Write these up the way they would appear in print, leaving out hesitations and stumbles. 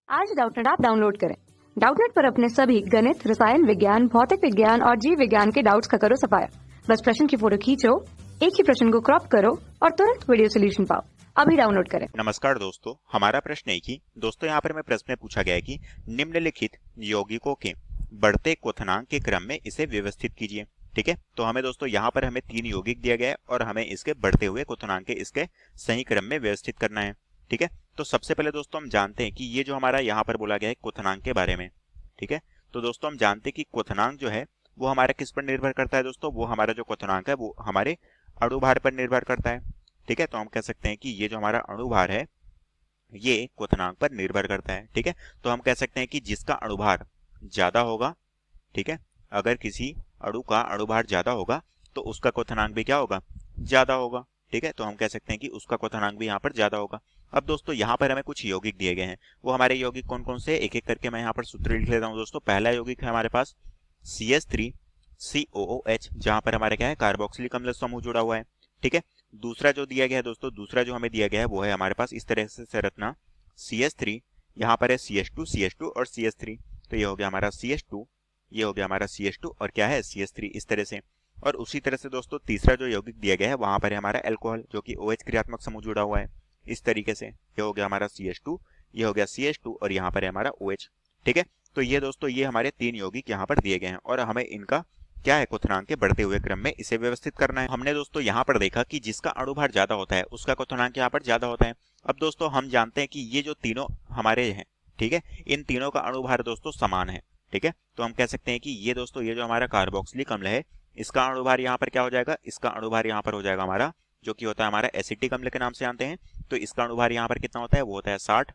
आज Doubtnut app download करें। Doubtnut पर अपने सभी गणित, रसायन विज्ञान, भौतिक विज्ञान और जीव विज्ञान के डाउट्स का करो सफाया। बस प्रश्न की फोटो खींचो, एक ही प्रश्न को क्रॉप करो और तुरंत वीडियो सोल्यूशन पाओ। अभी डाउनलोड करें। नमस्कार दोस्तों, हमारा प्रश्न है कि दोस्तों यहाँ पर हमें प्रश्न में पूछा गया है कि निम्नलिखित यौगिकों के बढ़ते क्वथनांक के क्रम में इसे व्यवस्थित कीजिए। ठीक है, तो हमें दोस्तों यहाँ पर हमें 3 यौगिक दिया गया है और हमें इसके बढ़ते हुए क्वथनांक के इसके सही क्रम में व्यवस्थित करना है। ठीक है, तो सबसे पहले दोस्तों हम जानते हैं कि ये जो हमारा यहाँ पर बोला गया है क्वथनांक के बारे में। ठीक है, तो दोस्तों हम जानते हैं कि क्वथनांक जो है वो हमारा किस पर निर्भर करता है दोस्तों, वो हमारा जो क्वथनांक है वो हमारे अणुभार पर निर्भर करता है। ठीक है, तो हम कह सकते हैं कि ये जो हमारा अणुभार है ये क्वथनांक पर निर्भर करता है। ठीक है, तो हम कह सकते हैं कि जिसका अणुभार ज्यादा होगा, ठीक है, अगर किसी अणु का अणुभार ज्यादा होगा तो उसका क्वथनांक भी क्या होगा, ज्यादा होगा। ठीक है, तो हम कह सकते हैं कि उसका क्वथनांक भी यहाँ पर ज्यादा होगा। अब दोस्तों यहाँ पर हमें कुछ यौगिक दिए गए हैं, वो हमारे यौगिक कौन कौन से, एक एक करके मैं यहाँ पर सूत्र लिख लेता हूँ दोस्तों। पहला यौगिक है हमारे पास CH3COOH, जहां पर हमारे क्या है, कार्बोक्सिलिक अम्ल समूह जुड़ा हुआ है। ठीक है, दूसरा जो दिया गया है दोस्तों, दूसरा जो हमें दिया गया है वो है हमारे पास इस तरह से संरचना CH3, यहाँ पर है CH2 और CH3, तो ये हो गया हमारा CH2, ये हो गया हमारा CH2 और क्या है CH3, इस तरह से। और उसी तरह से दोस्तों तीसरा जो यौगिक दिया गया है वहां पर है हमारा एल्कोहल, जो कि OH क्रियात्मक समूह जुड़ा हुआ है इस तरीके से। ये हो गया हमारा CH2, ये हो गया CH2 और यहाँ पर है हमारा OH। ठीक है, तो ये दोस्तों ये हमारे 3 यौगिक यहाँ पर दिए गए हैं और हमें इनका क्या है, क्वथनांक के बढ़ते हुए क्रम में इसे व्यवस्थित करना है। हमने दोस्तों यहाँ पर देखा कि जिसका अणुभार ज्यादा होता है उसका क्वथनांक यहाँ पर ज्यादा होता है। अब दोस्तों हम जानते हैं कि ये जो तीनों हमारे हैं, ठीक है, इन तीनों का अणुभार दोस्तों समान है। ठीक है, तो हम कह सकते हैं कि ये दोस्तों ये जो हमारा कार्बोक्सिलिक अम्ल है इसका अणुभार यहाँ पर क्या हो जाएगा, इसका अणुभार यहाँ पर हो जाएगा हमारा, जो कि होता है हमारा एसिटिक अम्ल के नाम से जानते हैं। तो इसका अणुभार यहाँ पर कितना होता है, वो होता है 60।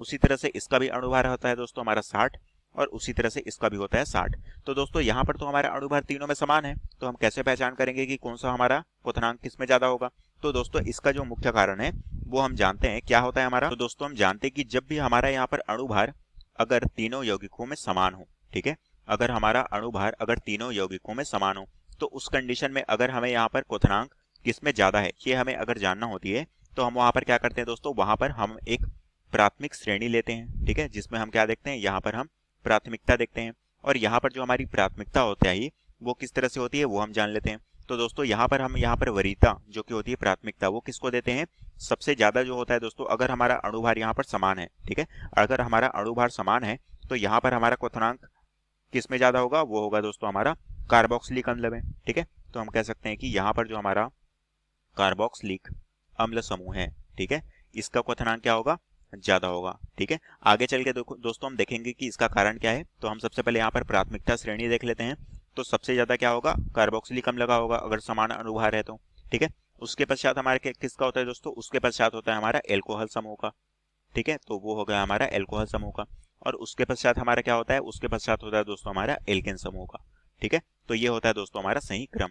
उसी तरह से इसका भी अणुभार होता है दोस्तों हमारा 60 और उसी तरह से इसका भी होता है 60। तो दोस्तों यहाँ पर तो हमारा अणुभार तीनों में समान है, तो हम कैसे पहचान करेंगे कि कौन सा हमारा क्वथनांक किसमें ज्यादा होगा। तो दोस्तों इसका जो मुख्य कारण है वो हम जानते हैं क्या होता है हमारा। तो दोस्तों हम जानते हैं कि जब भी हमारा यहाँ पर अणुभार अगर तीनों यौगिकों में समान हो, ठीक है, अगर हमारा अणुभार अगर तीनों यौगिकों में समान हो तो उस कंडीशन में अगर हमें यहाँ पर क्वथनांक किसमें ज्यादा है ये हमें अगर जानना होती है तो हम वहां पर क्या करते हैं दोस्तों, वहां पर हम एक प्राथमिक श्रेणी लेते हैं। ठीक है, जिसमें हम क्या देखते हैं, यहाँ पर हम प्राथमिकता देखते हैं और यहाँ पर जो हमारी प्राथमिकता होती है वो किस तरह से होती है वो हम जान लेते हैं। तो दोस्तों यहाँ पर हम यहाँ पर वरीयता जो कि होती है प्राथमिकता, वो किसको देते हैं, सबसे ज्यादा जो होता है दोस्तों, अगर हमारा अणुभार यहाँ पर समान है, ठीक है, अगर हमारा अणुभार समान है तो यहाँ पर हमारा क्वथनांक किसमें ज्यादा होगा, वो होगा दोस्तों हमारा कार्बोक्सिलिक अम्ल में। ठीक है, तो हम कह सकते हैं कि यहाँ पर जो हमारा कार्बोक्सिलिक अम्ल समूह है, ठीक है, इसका क्वथनांक क्या होगा, ज्यादा होगा। ठीक है, आगे चल के दोस्तों हम देखेंगे कि इसका कारण क्या है। तो हम सबसे पहले यहाँ पर प्राथमिकता श्रेणी देख लेते हैं। तो सबसे ज्यादा क्या होगा, कार्बोक्सिलिक अम्ल का होगा अगर समान अणुभार है तो। ठीक है, उसके पश्चात हमारे किसका होता है दोस्तों, उसके पश्चात होता है हमारा एल्कोहल समूह का। ठीक है, तो वो हो गया हमारा एल्कोहल समूह का। और उसके पश्चात हमारा क्या होता है, उसके पश्चात होता है दोस्तों हमारा एल्केन समूह का। ठीक है, तो ये होता है दोस्तों हमारा सही क्रम।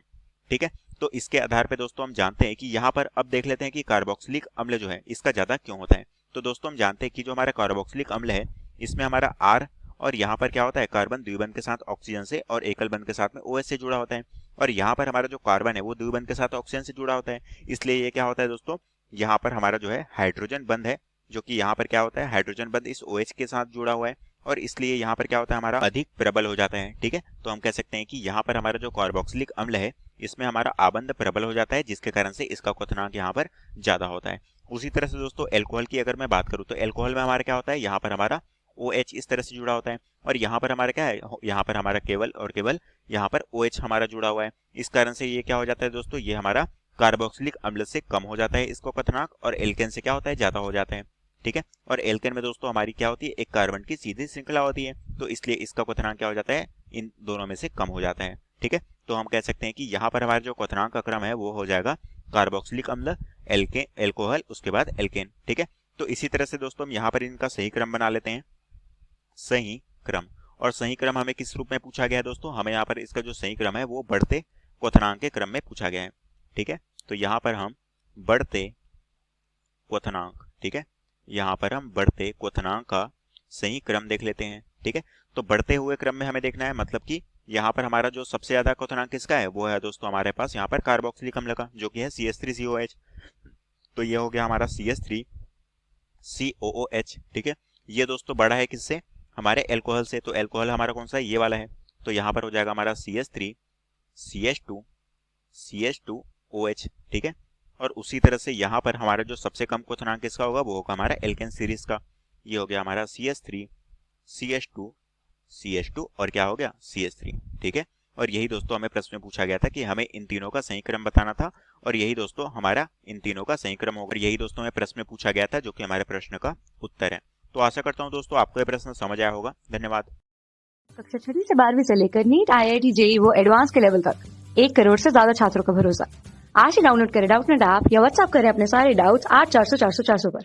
ठीक है, तो इसके आधार पे दोस्तों हम जानते हैं कि यहाँ पर अब देख लेते हैं कि कार्बोक्सिलिक अम्ल जो है इसका ज्यादा क्यों होता है। तो दोस्तों हम जानते हैं कि जो हमारा कार्बोक्सिलिक अम्ल है इसमें हमारा R और यहाँ पर क्या होता है, कार्बन द्विबंध के साथ ऑक्सीजन से और एकल बंध के साथ में OH से जुड़ा होता है। और यहाँ पर हमारा जो कार्बन है वो द्विबंध के साथ ऑक्सीजन से जुड़ा होता है, इसलिए ये क्या होता है दोस्तों, यहाँ पर हमारा जो है हाइड्रोजन बंध है, जो कि यहाँ पर क्या होता है, हाइड्रोजन बंध इस OH के साथ जुड़ा हुआ है और इसलिए यहाँ पर क्या होता है, हमारा अधिक प्रबल हो जाता है। ठीक है, तो हम कह सकते हैं कि यहाँ पर हमारा जो कार्बोक्सिलिक अम्ल है इसमें हमारा आबंध प्रबल हो जाता है, जिसके कारण से इसका क्वथनांक यहाँ पर ज्यादा होता है। उसी तरह से दोस्तों एल्कोहल की अगर मैं बात करूँ तो एल्कोहल में हमारा क्या होता है, यहाँ पर हमारा OH इस तरह से जुड़ा होता है और यहाँ पर हमारा क्या है, यहाँ पर हमारा केवल और केवल यहाँ पर OH हमारा जुड़ा हुआ है। इस कारण से ये क्या हो जाता है दोस्तों, ये हमारा कार्बोक्सिलिक अम्ल से कम हो जाता है इसको क्वथनांक और एल्केन से क्या होता है, ज्यादा हो जाता है। ठीक है, और एल्केन में दोस्तों हमारी क्या होती है, एक कार्बन की सीधी श्रृंखला होती है, तो इसलिए इसका क्वथनांक क्या हो जाता है, इन दोनों में से कम हो जाता है। ठीक है, तो हम कह सकते हैं कि यहाँ पर हमारा जो क्वथनांक का क्रम है वो हो जाएगा कार्बोक्सिलिक अम्ल, एल्केन, एल्कोहल, उसके बाद एल्केन। ठीक है, तो इसी तरह से दोस्तों हम यहाँ पर इनका सही क्रम बना लेते हैं, सही क्रम। और सही क्रम हमें किस रूप में पूछा गया है दोस्तों, हमें यहाँ पर इसका जो सही क्रम है वो बढ़ते क्वथनांक के क्रम में पूछा गया है। ठीक है, तो यहाँ पर हम बढ़ते क्वथनांक, ठीक है, यहाँ पर हम बढ़ते क्वथनांक का सही क्रम देख लेते हैं। ठीक है, तो बढ़ते हुए क्रम में हमें देखना है, मतलब कि यहाँ पर हमारा जो सबसे ज्यादा क्वथनांक किसका है, वो है दोस्तों हमारे पास यहाँ पर कार्बोक्सिलिक अम्ल का, जो कि है CH3COOH। तो ये हो गया हमारा CH3COOH। ठीक है, ये दोस्तों बड़ा है किससे, हमारे एल्कोहल से। तो एल्कोहल हमारा कौन सा है, ये वाला है। तो यहाँ पर हो जाएगा हमारा CH3 CH2 CH2OH, ठीक है। और उसी तरह से यहाँ पर हमारा जो सबसे कम क्वथनांक किसका होगा, वो होगा हमारा एल्केन सीरीज का। ये हो गया हमारा CH3 CH2 CH2 और क्या हो गया CH3, ठीक है। और यही दोस्तों हमें प्रश्न में पूछा गया था कि हमें इन तीनों का सही क्रम बताना था, और यही दोस्तों हमारा इन तीनों का सही क्रम होगा। यही दोस्तों हमें प्रश्न में पूछा गया था, जो कि हमारे प्रश्न का उत्तर है। तो आशा करता हूँ दोस्तों आपको ये प्रश्न समझ आया होगा। धन्यवाद। कक्षा 6 से 12वीं से लेकर नीट, IIT, JEE वो एडवांस के लेवल तक 1 करोड़ से ज्यादा छात्रों का भरोसा। आज ही डाउनलोड करें डाउटनेट ऐप या व्हाट्सएप करें अपने सारे डाउट्स 8400 400 400 पर।